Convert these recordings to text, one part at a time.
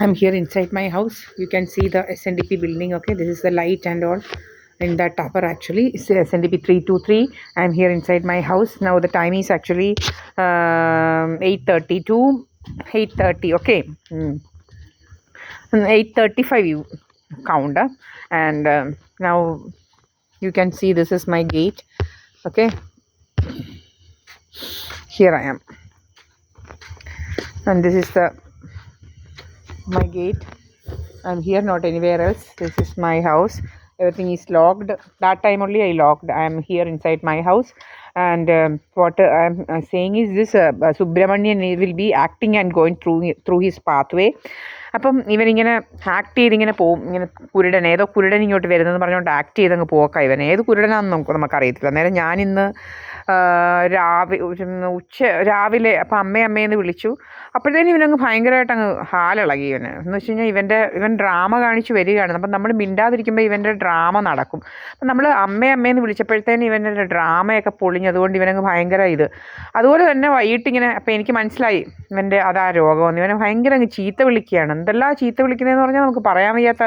I'm here inside my house. You can see the SNDP building. Okay, this is the light and all in that tower. Actually, it's SNDP 323. I'm here inside my house now. The time is actually 8:30 to 8:30. Okay, 8:35 you count. And now you can see this is my gate. Okay, here I am, and this is my gate. I'm here, not anywhere else. This is my house. Everything is locked. That time only I locked. I'm here inside my house. And what I'm saying is this: Subramanian will be acting and going through his pathway. അപ്പം ഇവനിങ്ങനെ act ചെയ്തിങ്ങനെ പോവും. ഇങ്ങനെ കുരുടൻ, ഏതോ കുരുടൻ ഇങ്ങോട്ട് വരുന്നതെന്ന് പറഞ്ഞുകൊണ്ട് act ചെയ്തങ്ങ് പോക്കാം. ഇവൻ ഏത് കുരുടനാണെന്ന് നമുക്കറിയത്തില്ല. അന്നേരം ഞാനിന്ന് രാവിലെ അപ്പം അമ്മയെന്ന് വിളിച്ചു. അപ്പോഴത്തേനും ഇവനങ്ങ് ഭയങ്കരമായിട്ട് അങ്ങ് ഹാലിളകി. എന്ന് വെച്ച് കഴിഞ്ഞാൽ ഇവൻ ഡ്രാമ കാണിച്ച് വരികയാണ്. അപ്പം നമ്മൾ മിണ്ടാതിരിക്കുമ്പോൾ ഇവൻ്റെ ഡ്രാമ നടക്കും. അപ്പം നമ്മൾ അമ്മയെന്ന് വിളിച്ചപ്പോഴത്തേനും ഇവൻ്റെ ഡ്രാമയൊക്കെ പൊളിഞ്ഞ്, അതുകൊണ്ട് ഇവനങ്ങ് ഭയങ്കര അതുപോലെ തന്നെ വൈകിട്ടിങ്ങനെ അപ്പം എനിക്ക് മനസ്സിലായി ഇവൻ്റെ അതാ രോഗമെന്ന്. ഇവനെ ഭയങ്കര അങ്ങ് ചീത്ത വിളിക്കുകയാണ്. എന്തെല്ലാം ചീത്ത വിളിക്കുന്നതെന്ന് പറഞ്ഞാൽ നമുക്ക് പറയാൻ വയ്യാത്ത.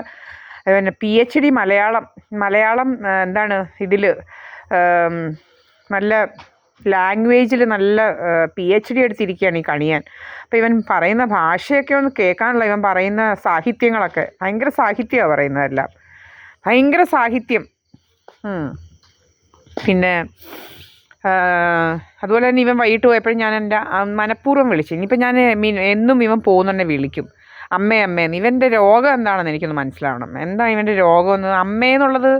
പിന്നെ PhD മലയാളം എന്താണ് ഇതിൽ നല്ല ലാംഗ്വേജിൽ നല്ല PhD എടുത്തിരിക്കുകയാണ് ഈ കണിയാൻ. അപ്പോൾ ഇവൻ പറയുന്ന ഭാഷയൊക്കെ ഒന്ന് കേൾക്കാനുള്ള, ഇവൻ പറയുന്ന സാഹിത്യങ്ങളൊക്കെ ഭയങ്കര സാഹിത്യമാണ് പറയുന്നതെല്ലാം, ഭയങ്കര സാഹിത്യം. പിന്നെ അതുപോലെ തന്നെ ഇവൻ വൈകിട്ട് പോയപ്പോഴും ഞാൻ എൻ്റെ മനഃപൂർവ്വം വിളിച്ചു. ഇനിയിപ്പോൾ ഞാൻ എന്നും ഇവൻ പോകുന്നുണ്ടെ വിളിക്കും അമ്മേന്ന്. ഇവൻ്റെ രോഗം എന്താണെന്ന് എനിക്കൊന്ന് മനസ്സിലാവണം. എന്താ ഇവൻ്റെ രോഗമെന്ന്? അമ്മയെന്നുള്ളത്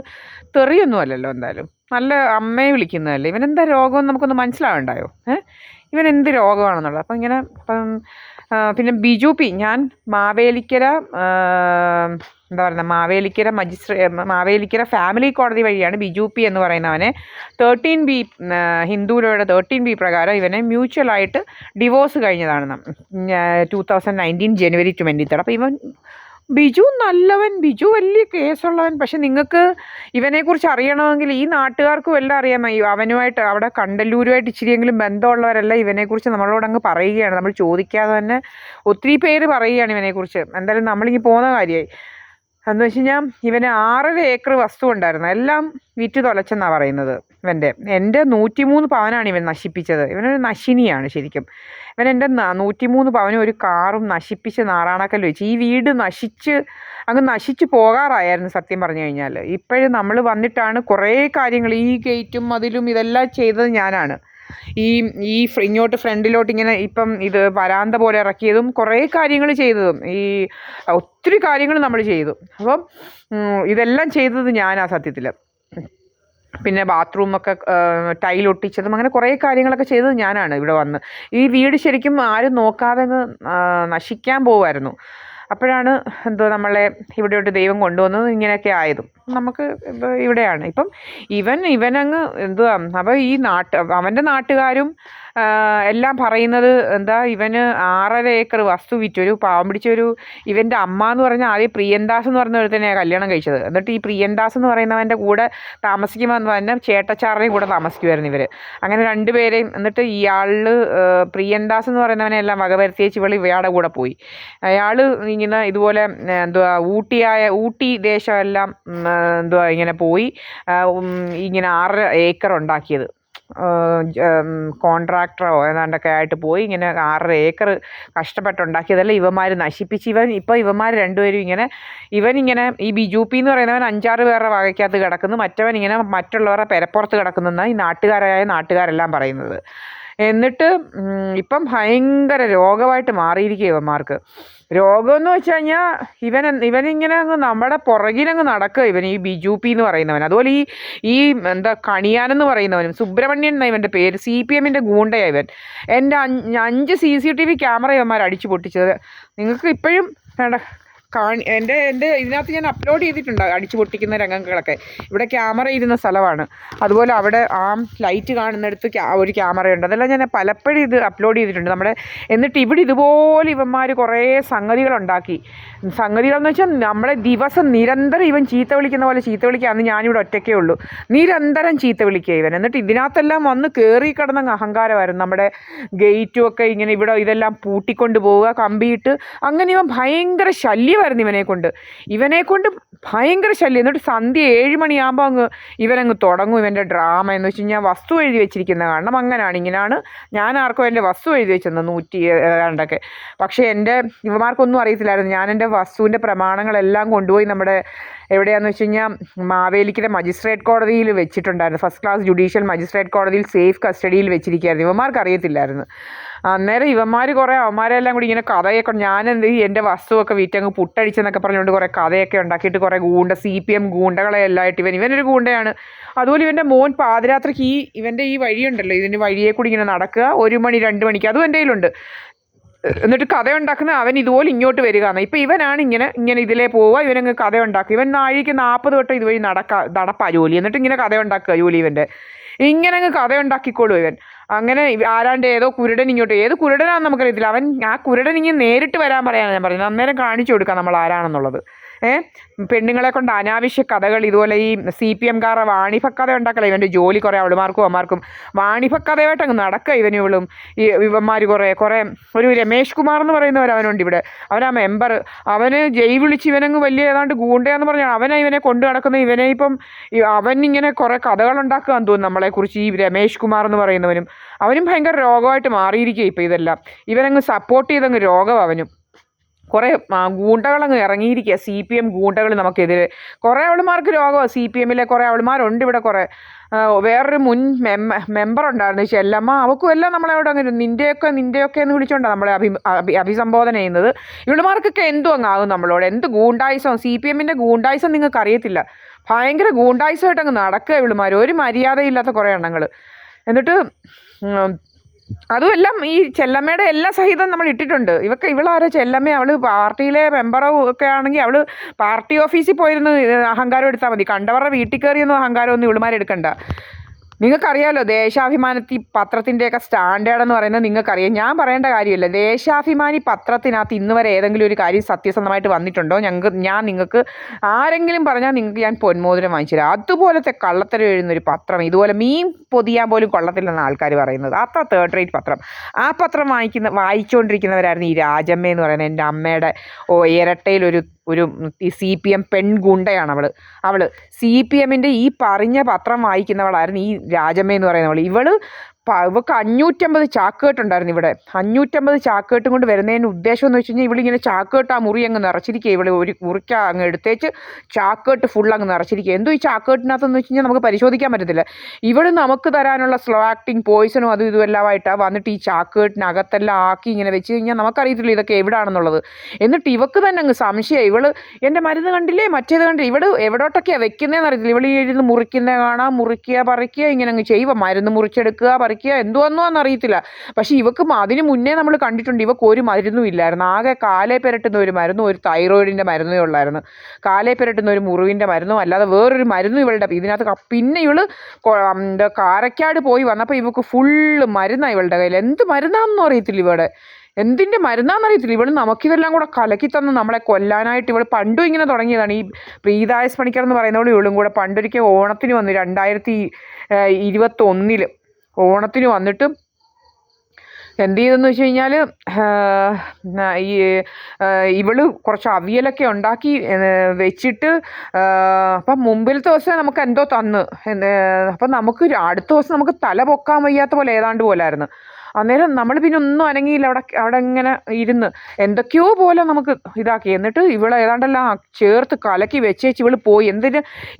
തെറിയൊന്നും അല്ലല്ലോ, എന്തായാലും നല്ല അമ്മയെ വിളിക്കുന്നതല്ലേ. ഇവനെന്താ രോഗമെന്ന് നമുക്കൊന്ന് മനസ്സിലാവണ്ടായോ? ഇവൻ എന്ത് രോഗമാണെന്നുള്ളത്. അപ്പം ഇങ്ങനെ പിന്നെ ബിജു പി, ഞാൻ മാവേലിക്കര മാവേലിക്കര ഫാമിലി കോടതി വഴിയാണ് ബിജു പി എന്ന് പറയുന്നവനെ 13B ഹിന്ദു ലോയുടെ 13B പ്രകാരം ഇവനെ മ്യൂച്വലായിട്ട് ഡിവോഴ്സ് കഴിഞ്ഞതാണ് 2019 ജനുവരി 23. അപ്പോൾ ഇവൻ ബിജു നല്ലവൻ, ബിജു വലിയ കേസുള്ളവൻ. പക്ഷെ നിങ്ങൾക്ക് ഇവനെക്കുറിച്ച് അറിയണമെങ്കിൽ ഈ നാട്ടുകാർക്കും എല്ലാം അറിയാമോ. അവനുമായിട്ട് അവിടെ കണ്ടല്ലൂരുമായിട്ട് ഇച്ചിരിയെങ്കിലും ബന്ധമുള്ളവരെല്ലാം ഇവനെക്കുറിച്ച് നമ്മളോട് അങ്ങ് പറയുകയാണ്. നമ്മൾ ചോദിക്കാതെ തന്നെ ഒത്തിരി പേര് പറയുകയാണ് ഇവനെക്കുറിച്ച്. എന്തായാലും നമ്മളിങ്ങ് പോകുന്ന കാര്യമായി. എന്ന് വെച്ച് കഴിഞ്ഞാൽ ഇവന് 6.5 ഏക്കർ വസ്തു ഉണ്ടായിരുന്നു, എല്ലാം വിറ്റ് തൊലച്ചെന്നാണ് പറയുന്നത്. എൻ്റെ 103 പവനാണ് ഇവൻ നശിപ്പിച്ചത്. ഇവനൊരു നശിനിയാണ് ശരിക്കും. ഇവൻ എൻ്റെ 103 പവനും ഒരു കാറും നശിപ്പിച്ച് നാറാണക്കല്ല് വെച്ച്. ഈ വീട് നശിച്ച് പോകാറായിരുന്നു സത്യം പറഞ്ഞു കഴിഞ്ഞാൽ. ഇപ്പോഴും നമ്മൾ വന്നിട്ടാണ് കുറേ കാര്യങ്ങൾ, ഈ ഗേറ്റും അതിലും ഇതെല്ലാം ചെയ്തത് ഞാനാണ്. ഇങ്ങോട്ട് ഫ്രണ്ടിലോട്ട് ഇങ്ങനെ ഇപ്പം ഇത് വരാന്ത പോലെ ഇറക്കിയതും കുറേ കാര്യങ്ങൾ ചെയ്തതും ഒത്തിരി കാര്യങ്ങൾ നമ്മൾ ചെയ്തു. അപ്പം ഇതെല്ലാം ചെയ്തത് ഞാനാ സത്യത്തിൽ. പിന്നെ ബാത്റൂമൊക്കെ ടൈലൊട്ടിച്ചതും അങ്ങനെ കുറേ കാര്യങ്ങളൊക്കെ ചെയ്തത് ഞാനാണ്. ഇവിടെ വന്ന് ഈ വീട് ശരിക്കും ആരും നോക്കാതെ നശിക്കാൻ പോവുമായിരുന്നു. അപ്പോഴാണ് നമ്മളെ ഇവിടെയോട്ട് ദൈവം കൊണ്ടുവന്നത്, ഇങ്ങനെയൊക്കെ ആയതും. നമുക്ക് ഇവിടെയാണ് ഇപ്പം ഇവനങ്ങ് അപ്പോൾ അവൻ്റെ നാട്ടുകാരും എല്ലാം പറയുന്നത് ഇവന് 6.5 ഏക്കർ വസ്തു വിറ്റൊരു പാവം പിടിച്ചൊരു. ഇവൻ്റെ അമ്മ എന്ന് പറഞ്ഞാൽ ആദ്യം പ്രിയൻദാസ് എന്ന് പറഞ്ഞ ഒരുത്തനെയാണ് കല്യാണം കഴിച്ചത്. എന്നിട്ട് ഈ പ്രിയൻദാസ് എന്ന് പറയുന്നവൻ്റെ കൂടെ താമസിക്കുമ്പോൾ തന്നെ ചേട്ടച്ചാറിനെയും കൂടെ താമസിക്കുമായിരുന്നു ഇവർ. അങ്ങനെ രണ്ടുപേരെയും. എന്നിട്ട് പ്രിയൻദാസ് എന്ന് പറയുന്നവനെ എല്ലാം വകവരുത്തിയേച്ച് ഇവളുടെ കൂടെ പോയി. അയാൾ ഇങ്ങനെ ഇതുപോലെ ഊട്ടി ദേശമെല്ലാം ഇങ്ങനെ പോയി ഇങ്ങനെ 6 ഏക്കർ ഉണ്ടാക്കിയത്. കോൺട്രാക്ടറോ ഏതാണ്ടൊക്കെ ആയിട്ട് പോയി ഇങ്ങനെ 6 ഏക്കർ കഷ്ടപ്പെട്ടുണ്ടാക്കിയതല്ല ഇവന്മാർ നശിപ്പിച്ച്. ഇവന്മാർ രണ്ടുപേരും ഇവനിങ്ങനെ ഈ ബിജു പി എന്ന് പറയുന്നവൻ 5-6 പേരുടെ വകയ്ക്കകത്ത് കിടക്കുന്നു, മറ്റവൻ ഇങ്ങനെ മറ്റുള്ളവരുടെ പെരപ്പുറത്ത് കിടക്കുന്നെന്നാണ് ഈ നാട്ടുകാരെല്ലാം പറയുന്നത്. എന്നിട്ട് ഇപ്പം ഭയങ്കര രോഗമായിട്ട് മാറിയിരിക്കുക ഇവന്മാർക്ക്. രോഗമെന്ന് വെച്ച് കഴിഞ്ഞാൽ ഇവനിങ്ങനെ നമ്മുടെ പുറകിലങ്ങ് നടക്കുക ഈ ബിജു പി എന്ന് പറയുന്നവൻ. അതുപോലെ ഈ കണിയാനെന്ന് പറയുന്നവനും സുബ്രഹ്മണ്യൻ എന്നാണ് ഇവൻ്റെ പേര്. CPM-ൻ്റെ ഗൂണ്ടയാണ് ഇവൻ. എൻ്റെ 5 CCTV ക്യാമറ ഇവന്മാർ അടിച്ചു പൊട്ടിച്ചത്. നിങ്ങൾക്ക് ഇപ്പോഴും എൻ്റെ ഇതിനകത്ത് ഞാൻ അപ്ലോഡ് ചെയ്തിട്ടുണ്ട് അടിച്ചു പൊട്ടിക്കുന്ന രംഗങ്ങളൊക്കെ. ഇവിടെ ക്യാമറ ഇരുന്ന സ്ഥലമാണ്. അതുപോലെ അവിടെ ആ ലൈറ്റ് കാണുന്നിടത്ത് ഒരു ക്യാമറയുണ്ട്. അതെല്ലാം ഞാൻ പലപ്പോഴും ഇത് അപ്ലോഡ് ചെയ്തിട്ടുണ്ട് നമ്മുടെ. എന്നിട്ട് ഇവിടെ ഇതുപോലെ ഇവന്മാർ കുറേ സംഗതികളുണ്ടാക്കി. സംഗതികളെന്ന് വെച്ചാൽ നമ്മളെ ദിവസം നിരന്തരം ഇവൻ ചീത്ത വിളിക്കുന്ന പോലെ ചീത്ത വിളിക്കുക. അന്ന് ഞാനിവിടെ ഒറ്റയ്ക്കേ ഉള്ളൂ. നിരന്തരം ചീത്ത വിളിക്കുക ഇവൻ. എന്നിട്ട് ഇതിനകത്തെല്ലാം വന്ന് കയറി കിടന്നങ്ങ് അഹങ്കാരമായിരുന്നു. നമ്മുടെ ഗേറ്റും ഒക്കെ ഇങ്ങനെ ഇവിടെ ഇതെല്ലാം പൂട്ടിക്കൊണ്ട് പോവുക, കമ്പിയിട്ട്. അങ്ങനെ ഇവൻ ഭയങ്കര ശല്യമായിരുന്നു ഇവനെ കൊണ്ട് ഭയങ്കര ശല്യം. എന്നിട്ട് സന്ധ്യ 7 മണിയാകുമ്പോൾ ഇവനങ്ങ് തുടങ്ങും ഇവൻ്റെ ഡ്രാമ. എന്ന് വെച്ച് കഴിഞ്ഞാൽ വസ്തു എഴുതി വെച്ചിരിക്കുന്ന കാരണം അങ്ങനെയാണ് ഇങ്ങനെയാണ്. ഞാൻ ആർക്കും എൻ്റെ വസ്തു എഴുതി വെച്ചെന്ന് 100 പക്ഷേ ഇവന്മാർക്കൊന്നും അറിയത്തില്ലായിരുന്നു. ഞാൻ എൻ്റെ വസ്തുവിൻ്റെ പ്രമാണങ്ങളെല്ലാം കൊണ്ടുപോയി നമ്മുടെ എവിടെയാണെന്ന് വെച്ച് കഴിഞ്ഞാൽ മാവേലിക്കര മജിസ്ട്രേറ്റ് കോടതിയിൽ വെച്ചിട്ടുണ്ടായിരുന്നു. ഫസ്റ്റ് ക്ലാസ് ജുഡീഷ്യൽ മജിസ്ട്രേറ്റ് കോടതിയിൽ സേഫ് കസ്റ്റഡിയിൽ വെച്ചിരിക്കുകയായിരുന്നു. ഇവന്മാർക്ക് അറിയത്തില്ലായിരുന്നു. അന്നേരം ഇവന്മാർ അവന്മാരെല്ലാം കൂടി ഇങ്ങനെ കഥയൊക്കെ എൻ്റെ വസ്തുവൊക്കെ വിറ്റങ്ങ് പുട്ടടിച്ചെന്നൊക്കെ പറഞ്ഞുകൊണ്ട് കുറേ കഥയൊക്കെ ഉണ്ടാക്കിയിട്ട് കുറേ CPM ഗൂണ്ടകളെ എല്ലായിട്ട് ഇവനൊരു ഗൂണ്ടയാണ്. അതുപോലെ ഇവൻ്റെ മോൻ പാതിരാത്രിക്ക് ഇവൻ്റെ ഈ വഴിയുണ്ടല്ലോ, ഇതിൻ്റെ വഴിയെ കൂടി ഇങ്ങനെ നടക്കുക 1 മണി 2 മണിക്ക്, അതും എൻ്റെ കയ്യിലുണ്ട്. എന്നിട്ട് കഥ ഉണ്ടാക്കുന്ന അവൻ ഇതുപോലെ ഇങ്ങോട്ട് വരിക. ഇപ്പം ഇവനാണ് ഇങ്ങനെ ഇതിലേ പോവുക. ഇവനങ്ങ് കഥ ഉണ്ടാക്കുക. ഇവൻ നാഴിക്ക് 40 വട്ടം ഇതുവഴി നടപ്പാ ജോലി. എന്നിട്ട് ഇങ്ങനെ കഥ ഉണ്ടാക്കുക ജോലി ഇവൻ്റെ. ഇങ്ങനെ അങ്ങ് കഥ ഉണ്ടാക്കിക്കോളൂ ഇവൻ. അങ്ങനെ ആരാണ്ട് ഏതോ കുരുടൻ ഇങ്ങോട്ട്, ഏത് കുരുടനാണെന്ന് നമുക്കറിയത്തില്ല. ആ കുരുടൻ ഇങ്ങനെ നേരിട്ട് വരാൻ പറയാനാണ് ഞാൻ പറയുന്നത്. അന്നേരം കാണിച്ചു കൊടുക്കാം നമ്മൾ ആരാണെന്നുള്ളത്. പെണ്ണുങ്ങളെ കൊണ്ട് അനാവശ്യ കഥകൾ, ഇതുപോലെ ഈ CPM വാണിഭക്കഥ ഉണ്ടാക്കല ഇവൻ്റെ ജോലി. കുറേ അവളുമാർക്കും അമ്മമാർക്കും വാണിഭക്കഥയായിട്ട് അങ്ങ് നടക്കുക ഇവളും ഇവന്മാർ. കുറേ ഒരു രമേഷ് കുമാർ എന്ന് പറയുന്നവർ അവനുണ്ട് ഇവിടെ. അവനാ മെമ്പർ. അവന് ജയ് വിളിച്ച് ഇവനങ്ങ് വലിയ ഏതാണ്ട് ഗൂണ്ടയാന്ന് പറഞ്ഞാൽ ഇവനെ കൊണ്ടു നടക്കുന്ന ഇവനെ. ഇപ്പം അവനിങ്ങനെ കുറേ കഥകളുണ്ടാക്കുകയെന്ന് തോന്നുന്നു നമ്മളെക്കുറിച്ച്. ഈ രമേഷ് കുമാർ എന്ന് പറയുന്നവനും അവനും ഭയങ്കര രോഗമായിട്ട് മാറിയിരിക്കുക ഇപ്പം ഇതെല്ലാം. ഇവനങ്ങ് സപ്പോർട്ട് ചെയ്തങ്ങ് രോഗം അവനും. കുറേ ഗൂണ്ടകളങ്ങ് ഇറങ്ങിയിരിക്കുക, CPM ഗൂണ്ടകൾ നമുക്കെതിരെ. കുറേ അവളുമാർക്ക് രോഗമാണ്. CPM കുറേ അവളുമാരുണ്ട് ഇവിടെ. കുറേ വേറൊരു മുൻ മെമ്പർ ഉണ്ടായിരുന്നു ചെല്ലമ്മ. അവൾക്കും എല്ലാം നമ്മളെവിടെ അങ്ങനെ നിൻ്റെയൊക്കെ എന്ന് വിളിച്ചുകൊണ്ടാണ് നമ്മളെ അഭിസംബോധന ചെയ്യുന്നത്. ഇവളുമാർക്കൊക്കെ എന്തും അങ്ങ് ആകും നമ്മളോട്. എന്ത് ഗൂണ്ടായിസം, CPM ഗൂണ്ടായിസം നിങ്ങൾക്ക് അറിയത്തില്ല. ഭയങ്കര ഗൂണ്ടായിസമായിട്ട് അങ്ങ് നടക്കുക ഇവളുമാർ. ഒരു മര്യാദയില്ലാത്ത കുറേ എണ്ണങ്ങൾ. എന്നിട്ട് അതുമെല്ലാം ഈ ചെല്ലമ്മയുടെ എല്ലാ സഹിതം നമ്മൾ ഇട്ടിട്ടുണ്ട്. ഇവളാരോ ചെല്ലമ്മ, അവൾ പാർട്ടിയിലെ മെമ്പറോ ഒക്കെ ആണെങ്കിൽ അവൾ പാർട്ടി ഓഫീസിൽ പോയിരുന്ന് അഹങ്കാരം എടുത്താൽ മതി. കണ്ടവരുടെ വീട്ടിൽ കയറിയൊന്നും അഹങ്കാരമൊന്നും ഇവളുമാരെടുക്കണ്ട. നിങ്ങൾക്കറിയാമല്ലോ ദേശാഭിമാനത്തി പത്രത്തിൻ്റെയൊക്കെ സ്റ്റാൻഡേർഡ് എന്ന് പറയുന്നത് നിങ്ങൾക്കറിയാം. ഞാൻ പറയേണ്ട കാര്യമില്ല. ദേശാഭിമാനി പത്രത്തിനകത്ത് ഇന്ന് വരെ ഏതെങ്കിലും ഒരു കാര്യം സത്യസന്ധമായിട്ട് വന്നിട്ടുണ്ടോ? ഞാൻ നിങ്ങൾക്ക് ആരെങ്കിലും പറഞ്ഞാൽ നിങ്ങൾക്ക് ഞാൻ പൊന്മോതിരം വാങ്ങിച്ചു തരാം. അതുപോലത്തെ കള്ളത്തരം എഴുതുന്നൊരു പത്രം, ഇതുപോലെ മീൻ പൊതിയാൻ പോലും കൊള്ളത്തില്ലെന്ന് ആൾക്കാർ പറയുന്നത്. അത്ര തേർഡ് റേറ്റ് പത്രം. ആ പത്രം വായിച്ചുകൊണ്ടിരിക്കുന്നവരായിരുന്നു ഈ രാജമ്മ എന്ന് പറയുന്നത്. എൻ്റെ അമ്മയുടെ ഇരട്ടയിലൊരു CPM പെൺഗുണ്ടയാണ് അവൾ. CPM ഈ പറഞ്ഞ പത്രം വായിക്കുന്നവളായിരുന്നു ഈ രാജമ്മ എന്ന് പറയുന്നവൾ. ഇവൾക്ക് 550 ചാക്കുകെട്ടുണ്ടായിരുന്നു ഇവിടെ. 550 ചാക്കുകെട്ടും കൊണ്ട് വരുന്നതിൻ്റെ ഉദ്ദേശം എന്ന് വെച്ച് കഴിഞ്ഞാൽ ഇവളിങ്ങനെ ചാക്കുകെട്ട് ആ മുറി അങ്ങ് നിറച്ചിരിക്കുക. ഇവൾ ഒരു മുറിക്ക് അങ്ങ് എടുത്തേച്ച് ചാക്കുകെട്ട് ഫുൾ അങ്ങ് നിറച്ചിരിക്കുക. എന്തോ ഈ ചാക്കുകെട്ടിനകത്തെന്ന് വെച്ച് കഴിഞ്ഞാൽ നമുക്ക് പരിശോധിക്കാൻ പറ്റത്തില്ല. ഇവൾ നമുക്ക് തരാനുള്ള സ്ലോ ആക്ടിങ് പോയിസണും അതും ഇതുമെല്ലാമായിട്ടാണ് വന്നിട്ട് ഈ ചാക്കുകെട്ടിനകത്തെല്ലാം ആക്കി ഇങ്ങനെ വെച്ച് കഴിഞ്ഞാൽ നമുക്കറിയത്തില്ല ഇതൊക്കെ എവിടെയാണെന്നുള്ളത്. എന്നിട്ട് ഇവൾക്ക് തന്നെ അങ്ങ് സംശയം. ഇവൾ എൻ്റെ മരുന്ന് കണ്ടില്ലേ, മറ്റേത് കണ്ടില്ലേ, ഇവിടെ എവിടോട്ടൊക്കെയാണ് വെക്കുന്നതെന്ന് അറിയത്തില്ല. ഇവൾ ഈ ഇരുന്ന് മുറിക്കുന്നത് കാണാം, മുറിക്കുക പറിക്കുക ഇങ്ങനെ അങ്ങ് ചെയ്യുക. മരുന്ന് മുറിച്ചെടുക്കുക, എന്തുവന്നോന്ന് അറിയത്തില്ല. പക്ഷെ ഇവക്ക് അതിന് മുന്നേ നമ്മൾ കണ്ടിട്ടുണ്ട്. ഇവക്ക് ഒരു മരുന്നും ഇല്ലായിരുന്നു. ആകെ കാലേ പെരട്ടുന്ന ഒരു മരുന്നും ഒരു തൈറോയിഡിൻ്റെ മരുന്നേ ഉള്ളായിരുന്നു. കാലേ പെരട്ടുന്ന ഒരു മുറിവിൻ്റെ മരുന്നും അല്ലാതെ വേറൊരു മരുന്നും ഇവളുടെ ഇതിനകത്ത്. പിന്നെ ഇവള് കാരക്കാട് പോയി വന്നപ്പോൾ ഇവക്ക് ഫുള്ള് മരുന്നാണ് ഇവളുടെ കയ്യിൽ. എന്ത് മരുന്നാണെന്നും അറിയത്തില്ല ഇവിടെ. എന്തിൻ്റെ മരുന്നാണെന്നറിയത്തില്ല. ഇവൾ നമുക്കിതെല്ലാം കൂടെ കലക്കി തന്ന് നമ്മളെ കൊല്ലാനായിട്ട് ഇവൾ പണ്ടും ഇങ്ങനെ തുടങ്ങിയതാണ്. ഈ പ്രീതായസ് പണിക്കർ എന്ന് പറയുന്നവൾ ഇവളും കൂടെ പണ്ടൊരിക്കൽ ഓണത്തിന് വന്നു 2021 ഓണത്തിന് വന്നിട്ട് എന്ത് ചെയ്തെന്ന് വെച്ച് കഴിഞ്ഞാൽ ഇവള് കുറച്ച് അവിയലൊക്കെ ഉണ്ടാക്കി വെച്ചിട്ട് അപ്പം മുമ്പിലത്തെ ദിവസം നമുക്ക് എന്തോ തന്ന്. അപ്പം നമുക്ക് അടുത്ത ദിവസം നമുക്ക് തല പൊക്കാൻ വയ്യാത്ത പോലെ ഏതാണ്ട് പോലായിരുന്നു. അന്നേരം നമ്മൾ പിന്നെ ഒന്നും അനങ്ങിയില്ല. അവിടെ ഇങ്ങനെ ഇരുന്ന് എന്തൊക്കെയോ പോലെ നമുക്ക് ഇതാക്കി. എന്നിട്ട് ഇവളെ ഏതാണ്ടെല്ലാം ചേർത്ത് കലക്കി വെച്ചേച്ച് ഇവൾ പോയി.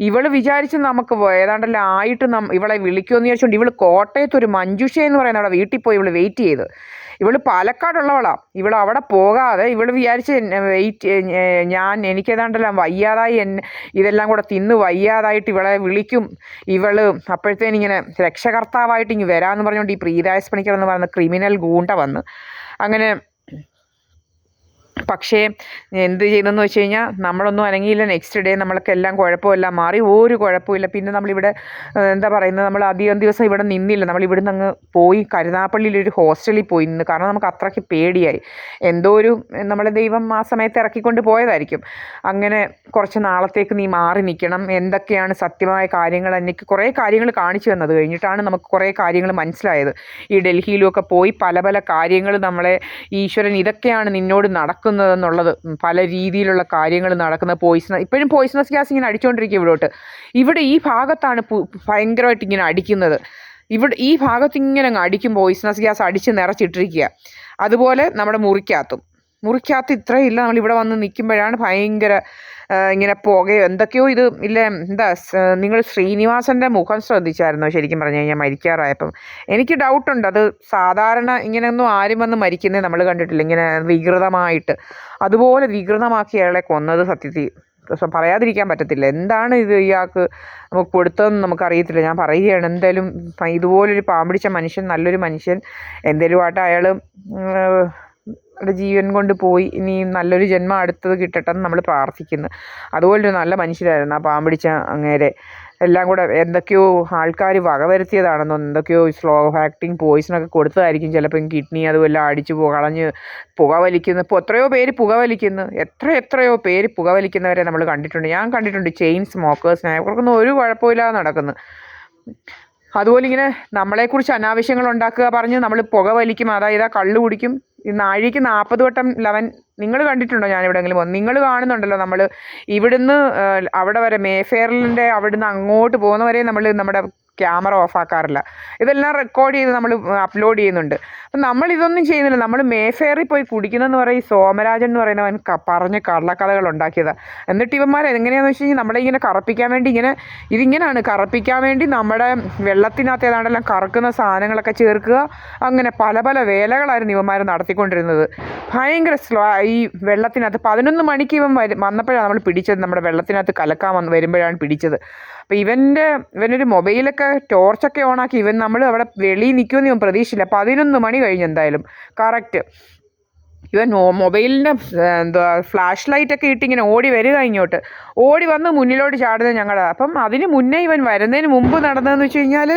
ഇവൾ വിചാരിച്ച് നമുക്ക് ഏതാണ്ടെല്ലാം ആയിട്ട് ഇവളെ വിളിക്കുമെന്ന് വിചാരിച്ചുകൊണ്ട് ഇവൾ കോട്ടയത്തൊരു മഞ്ജുഷ എന്ന് പറയുന്ന അവിടെ വീട്ടിൽ പോയി ഇവൾ വെയിറ്റ് ചെയ്ത്. ഇവൾ പാലക്കാടുള്ളവളാണ്. ഇവൾ അവിടെ പോകാതെ ഇവൾ വിചാരിച്ച് എനിക്കേതാണ്ടെല്ലാം വയ്യാതായി, ഇതെല്ലാം കൂടെ തിന്ന് വയ്യാതായിട്ട് ഇവളെ വിളിക്കും. അപ്പോഴത്തേനിങ്ങനെ രക്ഷകർത്താവായിട്ട് ഇങ്ങ് വരാമെന്ന് പറഞ്ഞുകൊണ്ട് ഈ പ്രീതായസ് പണിക്കർ എന്ന് പറയുന്ന ക്രിമിനൽ ഗൂണ്ട വന്ന് അങ്ങനെ പക്ഷേ എന്ത് ചെയ്തെന്ന് വെച്ച് കഴിഞ്ഞാൽ നമ്മളൊന്നും അനങ്ങിയില്ല. നെക്സ്റ്റ് ഡേ നമ്മൾക്ക് എല്ലാം കുഴപ്പമെല്ലാം മാറി, ഒരു കുഴപ്പമില്ല. പിന്നെ നമ്മളിവിടെ എന്താ പറയുന്നത്, നമ്മൾ അധികം ദിവസം ഇവിടെ നിന്നില്ല. നമ്മൾ ഇവിടുന്ന് അങ്ങ് പോയി കരുനാഗപ്പള്ളിയിലൊരു ഹോസ്റ്റലിൽ പോയി നിന്ന്. കാരണം നമുക്ക് അത്രയ്ക്ക് പേടിയായി. എന്തോ ഒരു നമ്മളെ ദൈവം ആ സമയത്ത് ഇറക്കിക്കൊണ്ട് പോയതായിരിക്കും. അങ്ങനെ കുറച്ച് നാളത്തേക്ക് നീ മാറി നിൽക്കണം, എന്തൊക്കെയാണ് സത്യമായ കാര്യങ്ങൾ, എനിക്ക് കുറേ കാര്യങ്ങൾ കാണിച്ചു തന്നത് കഴിഞ്ഞിട്ടാണ് നമുക്ക് കുറേ കാര്യങ്ങൾ മനസ്സിലായത്. ഈ ഡൽഹിയിലുമൊക്കെ പോയി പല പല കാര്യങ്ങൾ നമ്മളെ ഈശ്വരൻ ഇതൊക്കെയാണ് നിന്നോട് നടക്കുന്നതെന്നുള്ളത്, പല രീതിയിലുള്ള കാര്യങ്ങൾ നടക്കുന്നത്. ഇപ്പോഴും പോയിസണസ് ഗ്യാസ് ഇങ്ങനെ അടിച്ചുകൊണ്ടിരിക്കും ഇവിടെ ഈ ഭാഗത്താണ് ഭയങ്കരമായിട്ട് ഇങ്ങനെ അടിക്കുന്നത്. ഈ ഭാഗത്ത് ഇങ്ങനെ അങ്ങ് അടിക്കും, പോയിസണസ് ഗ്യാസ് അടിച്ച് നിറച്ചിട്ടിരിക്കുക. അതുപോലെ നമ്മുടെ മുറിക്കകത്ത് ഇത്രയില്ല. നമ്മളിവിടെ വന്ന് നിൽക്കുമ്പോഴാണ് ഭയങ്കര ഇങ്ങനെ പുകയോ എന്തൊക്കെയോ ഇത് ഇല്ല. എന്താ നിങ്ങൾ ശ്രീനിവാസൻ്റെ മുഖം ശ്രദ്ധിച്ചായിരുന്നോ? ശരിക്കും പറഞ്ഞു കഴിഞ്ഞാൽ മരിക്കാറായപ്പം എനിക്ക് ഡൗട്ടുണ്ട്, അത് സാധാരണ ഇങ്ങനെയൊന്നും ആരും വന്ന് മരിക്കുന്നത് നമ്മൾ കണ്ടിട്ടില്ല, ഇങ്ങനെ വികൃതമായിട്ട്. അതുപോലെ വികൃതമാക്കി അയാളെ കൊന്നത് സത്യത്തിൽ പറയാതിരിക്കാൻ പറ്റത്തില്ല. എന്താണ് ഇത് ഇയാൾക്ക് നമുക്ക് കൊടുത്തതെന്ന് നമുക്കറിയത്തില്ല. ഞാൻ പറയുകയാണ്, എന്തായാലും ഇതുപോലൊരു പാമ്പിടിച്ച മനുഷ്യൻ, നല്ലൊരു മനുഷ്യൻ, എന്തേലുമായിട്ട് അയാൾ ജീവൻ കൊണ്ട് പോയി. ഇനി നല്ലൊരു ജന്മം അടുത്തത് കിട്ടട്ടെ എന്ന് നമ്മൾ പ്രാർത്ഥിക്കുന്നു. അതുപോലൊരു നല്ല മനുഷ്യരായിരുന്നു ആ പാമ്പിടിച്ച അങ്ങേരെ. എല്ലാം കൂടെ എന്തൊക്കെയോ ആൾക്കാർ വകവരുത്തിയതാണെന്നോ, എന്തൊക്കെയോ സ്ലോ ആക്ടിങ് പോയിസണൊക്കെ കൊടുത്തതായിരിക്കും ചിലപ്പം. കിഡ്നി അതുമെല്ലാം അടിച്ചു കളഞ്ഞ് പുകവലിക്കുന്നു. ഇപ്പോൾ എത്രയോ പേര് പുകവലിക്കുന്നു, എത്രയോ പേര് പുകവലിക്കുന്നവരെ നമ്മൾ കണ്ടിട്ടുണ്ട്. ഞാൻ കണ്ടിട്ടുണ്ട് ചെയിൻ സ്മോക്കേഴ്സിനെ, അവർക്കൊന്നും ഒരു കുഴപ്പമില്ലാതെ നടക്കുന്നു. അതുപോലെ ഇങ്ങനെ നമ്മളെക്കുറിച്ച് അനാവശ്യങ്ങൾ ഉണ്ടാക്കുക പറഞ്ഞ് നമ്മൾ പുകവലിക്കും, അതായത് കള്ള് കുടിക്കും. ഈ നാഴിക്ക് 40 വട്ടം നിങ്ങൾ കണ്ടിട്ടുണ്ടോ? ഞാൻ എവിടെയെങ്കിലും വന്നു, നിങ്ങൾ കാണുന്നുണ്ടല്ലോ, നമ്മൾ ഇവിടുന്ന് അവിടെ വരെ മേഫെയറിൻ്റെ അവിടുന്ന് അങ്ങോട്ട് പോകുന്നവരെ നമ്മൾ നമ്മുടെ ക്യാമറ ഓഫാക്കാറില്ല. ഇതെല്ലാം റെക്കോർഡ് ചെയ്ത് നമ്മൾ അപ്ലോഡ് ചെയ്യുന്നുണ്ട്. അപ്പം നമ്മളിതൊന്നും ചെയ്യുന്നില്ല. നമ്മൾ മേഫെയറിൽ പോയി കുടിക്കുന്നതെന്ന് പറയും സോമരാജൻ എന്ന് പറയുന്നവൻ പറഞ്ഞ് കള്ളക്കഥകൾ ഉണ്ടാക്കിയതാണ്. എന്നിട്ട് ഇവന്മാർ എങ്ങനെയാണെന്ന് വെച്ച് കഴിഞ്ഞാൽ നമ്മളെ ഇങ്ങനെ കറപ്പിക്കാൻ വേണ്ടി ഇതിങ്ങനെയാണ് കറപ്പിക്കാൻ വേണ്ടി നമ്മുടെ വെള്ളത്തിനകത്ത് ഏതാണ്ടെല്ലാം കറക്കുന്ന സാധനങ്ങളൊക്കെ ചേർക്കുക. അങ്ങനെ പല പല വേലകളായിരുന്നു ഇവന്മാർ നടത്തിക്കൊണ്ടിരുന്നത്. ഭയങ്കര ഈ വെള്ളത്തിനകത്ത് 11 മണിക്ക് വന്നപ്പോഴാണ് നമ്മൾ പിടിച്ചത്. നമ്മുടെ വെള്ളത്തിനകത്ത് കലക്കാൻ വരുമ്പോഴാണ് പിടിച്ചത്. അപ്പോൾ ഇവനൊരു മൊബൈലൊക്കെ ടോർച്ചൊക്കെ ഓണാക്കി നമ്മൾ അവിടെ വെളിയിൽ നിൽക്കുമെന്ന് ഇവൻ പ്രതീക്ഷിച്ചില്ല. 11 മണി കഴിഞ്ഞ് എന്തായാലും കറക്റ്റ് ഇവൻ മൊബൈലിൻ്റെ ഫ്ലാഷ് ലൈറ്റൊക്കെ ഇട്ടിങ്ങനെ ഓടി വരിക, ഓടി വന്ന് മുന്നിലോട്ട് ചാടുന്നത് ഞങ്ങളാണ്. അപ്പം അതിന് മുന്നേ ഇവൻ വരുന്നതിന് മുമ്പ് നടന്നതെന്ന് വെച്ച് കഴിഞ്ഞാൽ